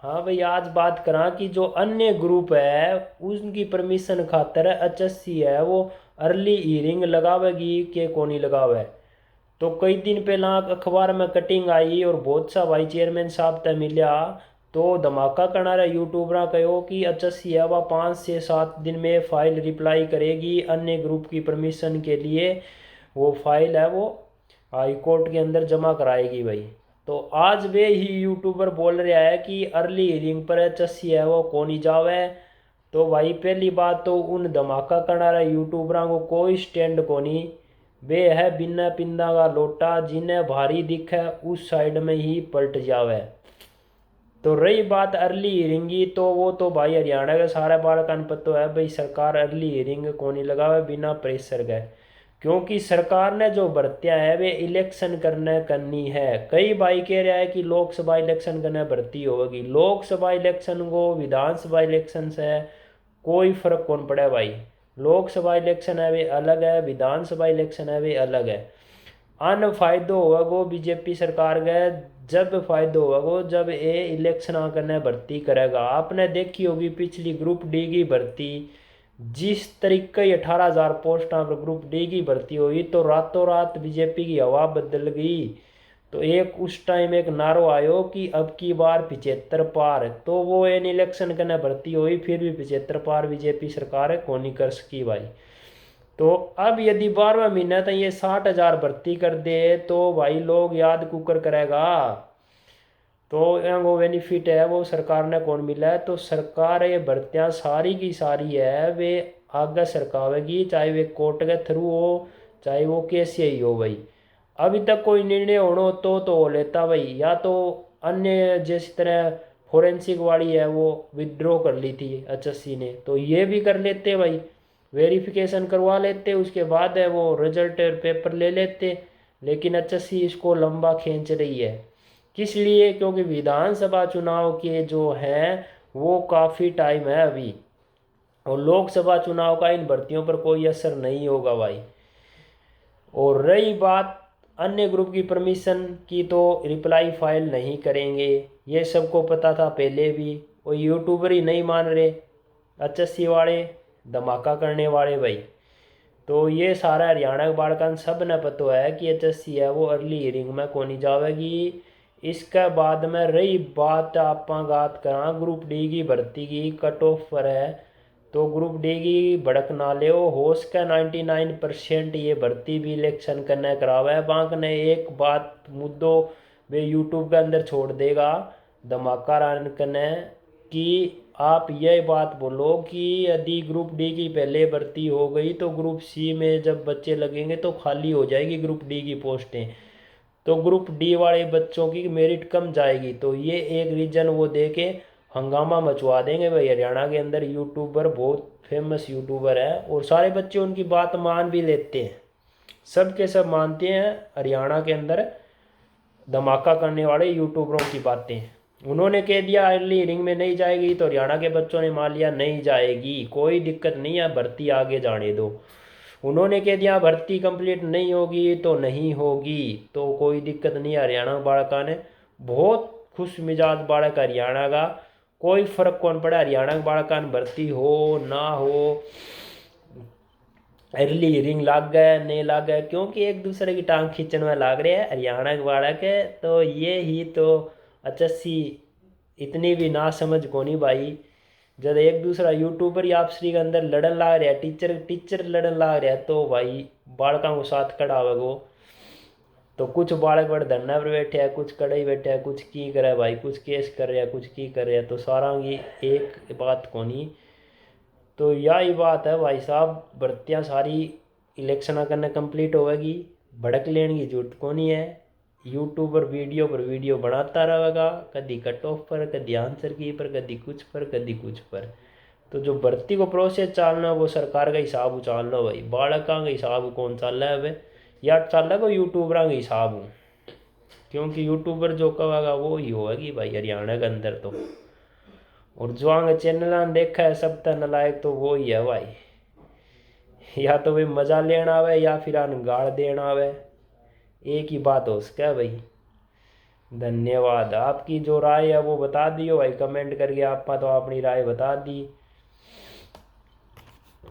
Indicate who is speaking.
Speaker 1: हाँ भाई, आज बात करा कि जो अन्य ग्रुप है उनकी परमिशन खातर एचएससी है वो अर्ली हीरिंग लगावेगी के कोनी लगावे। तो कई दिन पहला अखबार में कटिंग आई और बहुत सा भाई चेयरमैन साहब तक मिला। तो धमाका करना रहा यूट्यूबर कहो कि एचएससी है वह 5 से 7 दिन में फाइल रिप्लाई करेगी अन्य ग्रुप की परमिशन के लिए। वो फाइल है वो हाई कोर्ट के अंदर जमा कराएगी भाई। तो आज वे ही यूट्यूबर बोल रहा है कि अर्ली हियरिंग पर चस्सी है वो कौन ही जावे। तो भाई पहली बात तो उन धमाका करना रहा यूट्यूबरों को कोई स्टैंड कोनी। वे है बिना पिंदा का लोटा जिन्हें भारी दिखे उस साइड में ही पलट जावे। तो रही बात अर्ली हियरिंग की, तो वो तो भाई हरियाणा के सारे बालकन पता है भाई सरकार अर्ली हियरिंग को नहीं लगावे बिना प्रेशर गए। क्योंकि सरकार ने जो भर्तियां है वे इलेक्शन करने करनी है। कई भाई कह रहा है कि लोकसभा इलेक्शन करने भर्ती होगी। लोकसभा इलेक्शन को विधानसभा इलेक्शन से कोई फर्क कौन पड़े भाई। लोकसभा इलेक्शन है वे अलग है, विधानसभा इलेक्शन है वे अलग है। अन फायदो होगा वो बीजेपी सरकार का जब फायदो होगा वो जब ये इलेक्शन करने भर्ती करेगा। आपने देखी होगी पिछली ग्रुप डी की भर्ती, जिस तरीके की 18,000 पोस्टां पर ग्रुप डी की भर्ती हुई तो रातों रात बीजेपी की हवा बदल गई। तो एक उस टाइम एक नारो आयो कि अब की बार 75 पार, तो वो एन इलेक्शन करने भर्ती हुई फिर भी 75 पार बीजेपी सरकार है कौन नहीं कर सकी भाई। तो अब यदि 12वां महीना तक ये 60,000 भर्ती कर दे तो भाई लोग याद कुकर करेगा। तो वो बेनिफिट है वो सरकार ने कौन मिला है। तो सरकार ये भर्तियाँ सारी की सारी है वे आगे सरकावेगी, चाहे वे कोर्ट के थ्रू हो चाहे वो केस ही हो भाई। अभी तक कोई निर्णय होना तो हो लेता भाई, या तो अन्य जिस तरह फोरेंसिक वाली है वो विड्रॉ कर ली थी एचएससी ने, तो ये भी कर लेते भाई। वेरिफिकेशन करवा लेते उसके बाद है वो रिजल्ट पेपर ले लेते। लेकिन एचएससी इसको लंबा खींच रही है। किस लिए? क्योंकि विधानसभा चुनाव के जो हैं वो काफ़ी टाइम है अभी, और लोकसभा चुनाव का इन भर्तियों पर कोई असर नहीं होगा भाई। और रही बात अन्य ग्रुप की परमिशन की, तो रिप्लाई फाइल नहीं करेंगे, ये सबको पता था पहले भी। और यूट्यूबर ही नहीं मान रहे एचएससी वाले, धमाका करने वाले भाई। तो ये सारा हरियाणा के बाड़कन सब ने पता है कि एचएससी है वो अर्ली हियरिंग में कौन जावेगी। इसके बाद में रही बात आप बात करा ग्रुप डी की भर्ती की कट ऑफ पर है। तो ग्रुप डी की भड़क ना ले होश का 99% ये भर्ती भी इलेक्शन करने करावा है। बांक ने एक बात मुद्दों वे यूट्यूब के अंदर छोड़ देगा धमाका रान करने कि आप यह बात बोलो कि यदि ग्रुप डी की पहले भर्ती हो गई तो ग्रुप सी में जब बच्चे लगेंगे तो खाली हो जाएगी ग्रुप डी की पोस्टें। तो ग्रुप डी वाले बच्चों की मेरिट कम जाएगी। तो ये एक रीजन वो दे के हंगामा मचवा देंगे भाई। हरियाणा के अंदर यूट्यूबर बहुत फेमस यूट्यूबर है और सारे बच्चे उनकी बात मान भी लेते हैं, सब के सब मानते हैं हरियाणा के अंदर धमाका करने वाले यूट्यूबरों की बातें। उन्होंने कह दिया अर्ली रिंग में नहीं जाएगी तो हरियाणा के बच्चों ने मान लिया नहीं जाएगी, कोई दिक्कत नहीं है, भर्ती आगे जाने दो। उन्होंने कह दिया भर्ती कंप्लीट नहीं होगी तो नहीं होगी, तो कोई दिक्कत नहीं है। हरियाणा बाड़का ने बहुत खुश मिजाज बाड़क हरियाणा का, कोई फर्क कौन पड़ा हरियाणा के बाड़का भर्ती हो ना हो, अर्ली हियरिंग लाग गए नहीं लाग गए, क्योंकि एक दूसरे की टांग खींचने में लाग रहे हैं हरियाणा के बाड़क है। तो ये ही तो अच्छी इतनी भी ना समझ को नहीं भाई। जब एक दूसरा यूट्यूबर या आपसी के अंदर लड़न लाग रहा है, टीचर टीचर लड़न लाग रहा है, तो भाई बालकों को साथ खड़ा हुआ वो। तो कुछ बालक बड़े धरना पर बैठे हैं, कुछ कड़े बैठे हैं, कुछ की करे भाई, कुछ केस कर रहे हैं, कुछ की कर रहे हैं। तो सारा की एक बात को नहीं। तो यही बात है भाई साहब, भर्तियाँ सारी इलेक्शन करने कंप्लीट होगी, भड़क लेने की जरूरत को नहीं है। यूट्यूबर वीडियो पर वीडियो बनाता रहेगा, कभी कट ऑफ पर, कभी आंसर की पर, कभी कुछ पर, कभी कुछ पर। तो जो भर्ती को प्रोसेस चालना वो सरकार का हिसाब चालना भाई, बालका का हिसाब कौन चाल रहा है अब, या चाल रहा है यूट्यूबर का हिसाब हूँ। क्योंकि यूट्यूबर जो कहेगा वो ही होगी भाई हरियाणा के अंदर। तो और जो आगे चैनल देखा है सब तक नलायक तो वो ही है भाई, या तो वे मजा लेना आवे या फिर आन गाड़ देना आवे, एक ही बात हो सके भाई। धन्यवाद। आपकी जो राय है वो बता दियो भाई कमेंट करके, आप तो अपनी राय बता दी।